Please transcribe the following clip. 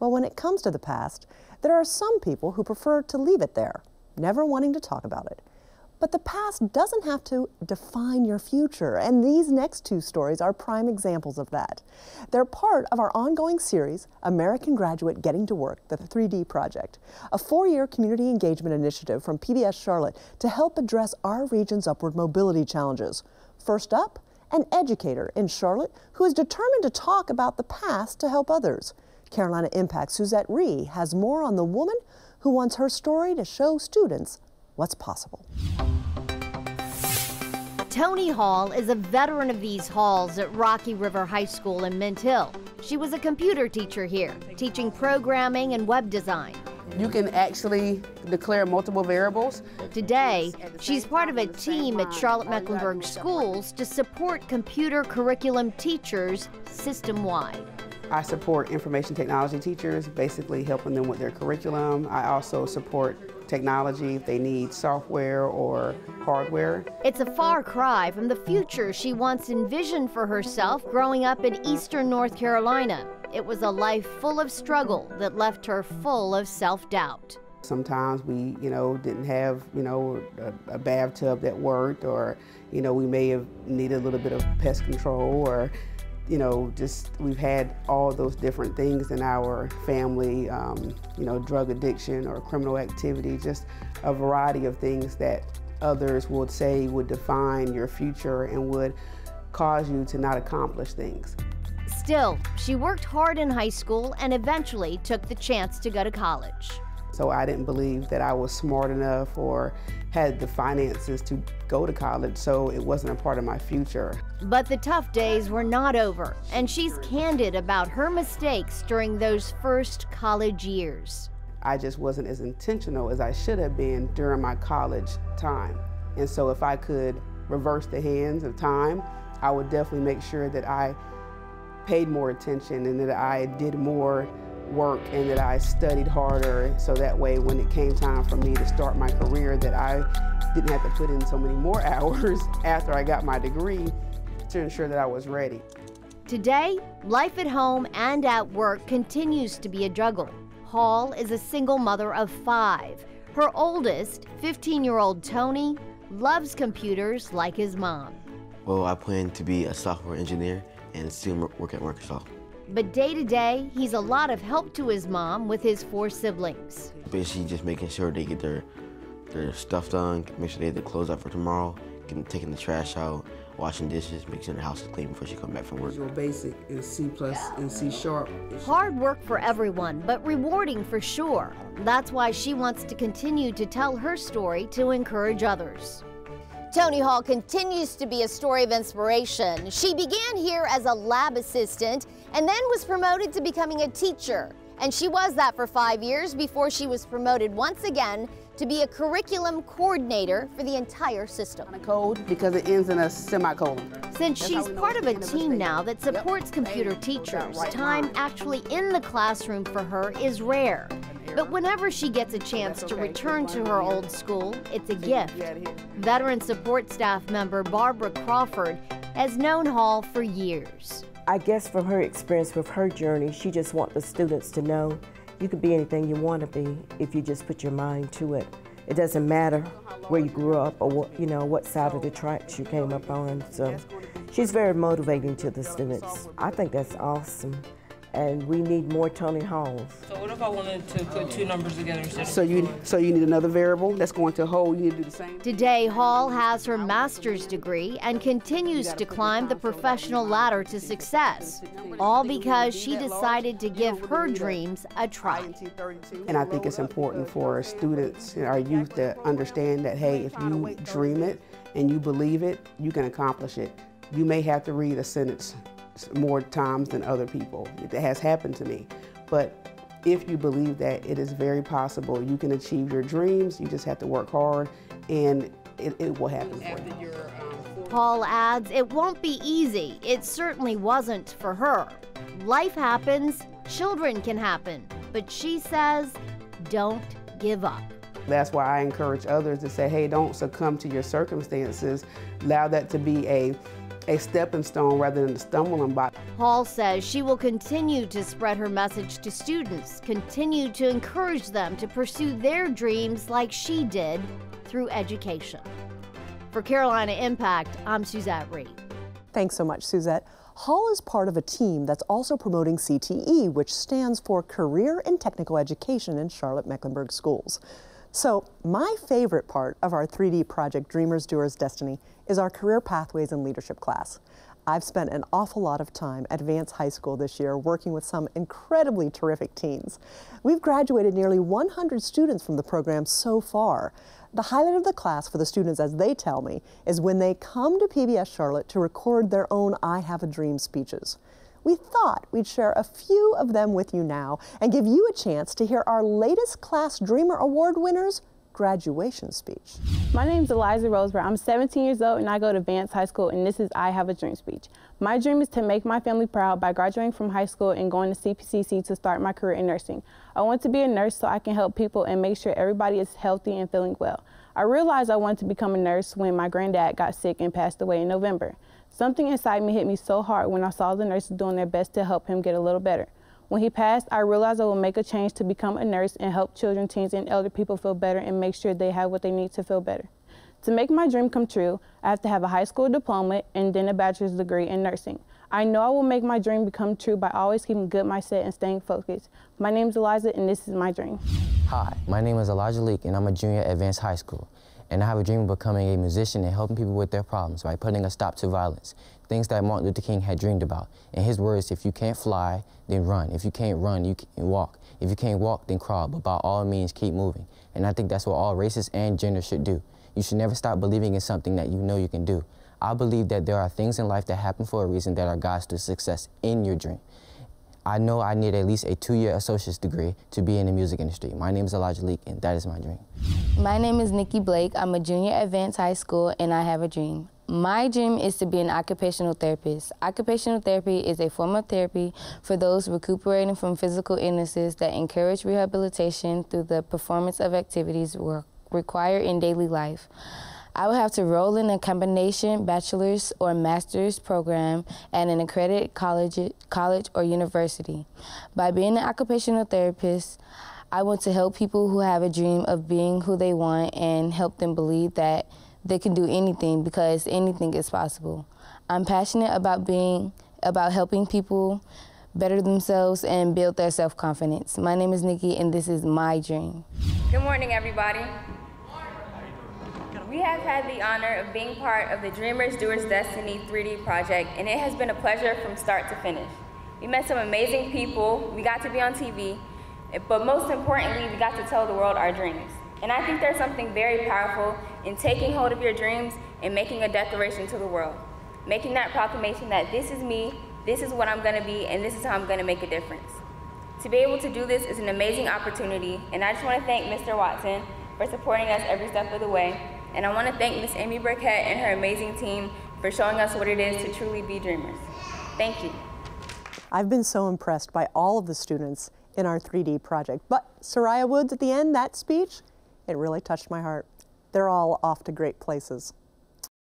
Well, when it comes to the past, there are some people who prefer to leave it there, never wanting to talk about it. But the past doesn't have to define your future, and these next two stories are prime examples of that. They're part of our ongoing series, American Graduate Getting to Work, the 3D Project, a 4-year community engagement initiative from PBS Charlotte to help address our region's upward mobility challenges. First up, an educator in Charlotte who is determined to talk about the past to help others. Carolina Impact's Suzette Ree has more on the woman who wants her story to show students what's possible. Toni Hall is a veteran of these halls at Rocky River High School in Mint Hill. She was a computer teacher here, teaching programming and web design. You can actually declare multiple variables. Today, she's part of a team at Charlotte-Mecklenburg Schools to support computer curriculum teachers system-wide. I support information technology teachers, basically helping them with their curriculum. I also support technology if they need software or hardware. It's a far cry from the future she once envisioned for herself growing up in eastern North Carolina. It was a life full of struggle that left her full of self-doubt. Sometimes we, didn't have, a bathtub that worked, or, we may have needed a little bit of pest control, or we've had all those different things in our family, drug addiction or criminal activity, just a variety of things that others would say would define your future and would cause you to not accomplish things. Still, she worked hard in high school and eventually took the chance to go to college. So I didn't believe that I was smart enough or had the finances to go to college, so it wasn't a part of my future. But the tough days were not over, and she's candid about her mistakes during those first college years. I just wasn't as intentional as I should have been during my college time. And so if I could reverse the hands of time, I would definitely make sure that I paid more attention and that I did more work and that I studied harder, so that way when it came time for me to start my career that I didn't have to put in so many more hours after I got my degree to ensure that I was ready. Today, life at home and at work continues to be a juggle. Hall is a single mother of 5. Her oldest, 15-year-old Toni, loves computers like his mom. Well, I plan to be a software engineer and soon work at Microsoft. But day to day, he's a lot of help to his mom with his 4 siblings. Basically just making sure they get their stuff done, make sure they have their clothes out for tomorrow, taking the trash out, washing dishes, making sure the house is clean before she comes back from work. Visual Basic in C+ and C#. Hard work for everyone, but rewarding for sure. That's why she wants to continue to tell her story to encourage others. Toni Hall continues to be a story of inspiration. She began here as a lab assistant and then was promoted to becoming a teacher. And she was that for 5 years before she was promoted once again to be a curriculum coordinator for the entire system. Code because it ends in a semicolon. Since she's part of a team now that supports computer teachers, time actually in the classroom for her is rare. But whenever she gets a chance to return to her old school, it's a gift. Veteran support staff member Barbara Crawford has known Hall for years. I guess from her experience with her journey, she just wants the students to know you can be anything you want to be if you just put your mind to it. It doesn't matter where you grew up or what side of the tracks you came up on. So she's very motivating to the students. I think that's awesome. And we need more Toni Halls. So what if I wanted to put 2 numbers together instead of so you need another variable that's going to hold, you need to do the same? Today, Hall has her master's degree and continues to climb the professional ladder to success, all because she decided to give her dreams a try. And I think it's important for our students and our youth to understand that, hey, if you dream it and you believe it, you can accomplish it. You may have to read a sentence more times than other people. It has happened to me. But if you believe that, it is very possible. You can achieve your dreams. You just have to work hard, and it will happen for you. Paul adds, it won't be easy. It certainly wasn't for her. Life happens, children can happen, but she says, don't give up. That's why I encourage others to say, hey, don't succumb to your circumstances. Allow that to be a a stepping stone rather than a stumbling block. Hall says she will continue to spread her message to students, continue to encourage them to pursue their dreams like she did through education. For Carolina Impact, I'm Suzette Reed. Thanks so much, Suzette. Hall is part of a team that's also promoting CTE, which stands for Career and Technical Education in Charlotte-Mecklenburg schools. So my favorite part of our 3D project, Dreamers, Doers, Destiny, is our Career Pathways and Leadership class. I've spent an awful lot of time at Vance High School this year working with some incredibly terrific teens. We've graduated nearly 100 students from the program so far. The highlight of the class for the students, as they tell me, is when they come to PBS Charlotte to record their own I Have a Dream speeches. We thought we'd share a few of them with you now and give you a chance to hear our latest Class Dreamer Award winners' graduation speech. My name is Eliza Roseburg. I'm 17 years old and I go to Vance High School, and this is I Have a Dream speech. My dream is to make my family proud by graduating from high school and going to CPCC to start my career in nursing. I want to be a nurse so I can help people and make sure everybody is healthy and feeling well. I realized I wanted to become a nurse when my granddad got sick and passed away in November. Something inside me hit me so hard when I saw the nurses doing their best to help him get a little better. When he passed, I realized I would make a change to become a nurse and help children, teens, and elder people feel better and make sure they have what they need to feel better. To make my dream come true, I have to have a high school diploma and then a bachelor's degree in nursing. I know I will make my dream become true by always keeping good mindset and staying focused. My name is Eliza, and this is my dream. Hi, my name is Elijah Leak, and I'm a junior at Vance High School. And I have a dream of becoming a musician and helping people with their problems by putting a stop to violence, things that Martin Luther King had dreamed about. In his words, if you can't fly, then run. If you can't run, you can walk. If you can't walk, then crawl, but by all means, keep moving. And I think that's what all races and genders should do. You should never stop believing in something that you know you can do. I believe that there are things in life that happen for a reason that are guides to success in your dream. I know I need at least a 2-year associate's degree to be in the music industry. My name is Elijah Leak, and that is my dream. My name is Nikki Blake. I'm a junior at Vance High School, and I have a dream. My dream is to be an occupational therapist. Occupational therapy is a form of therapy for those recuperating from physical illnesses that encourage rehabilitation through the performance of activities required in daily life. I would have to enroll in a combination bachelor's or master's program at an accredited college or university. By being an occupational therapist, I want to help people who have a dream of being who they want and help them believe that they can do anything because anything is possible. I'm passionate about helping people better themselves and build their self-confidence. My name is Nikki, and this is my dream. Good morning, everybody. We have had the honor of being part of the Dreamers, Doers, Destiny 3D project, and it has been a pleasure from start to finish. We met some amazing people, we got to be on TV, but most importantly, we got to tell the world our dreams. And I think there's something very powerful in taking hold of your dreams and making a declaration to the world. Making that proclamation that this is me, this is what I'm gonna be, and this is how I'm gonna make a difference. To be able to do this is an amazing opportunity, and I just wanna thank Mr. Watson for supporting us every step of the way. And I want to thank Miss Amy Burkett and her amazing team for showing us what it is to truly be dreamers. Thank you. I've been so impressed by all of the students in our 3D project. But Soraya Woods at the end, that speech, it really touched my heart. They're all off to great places.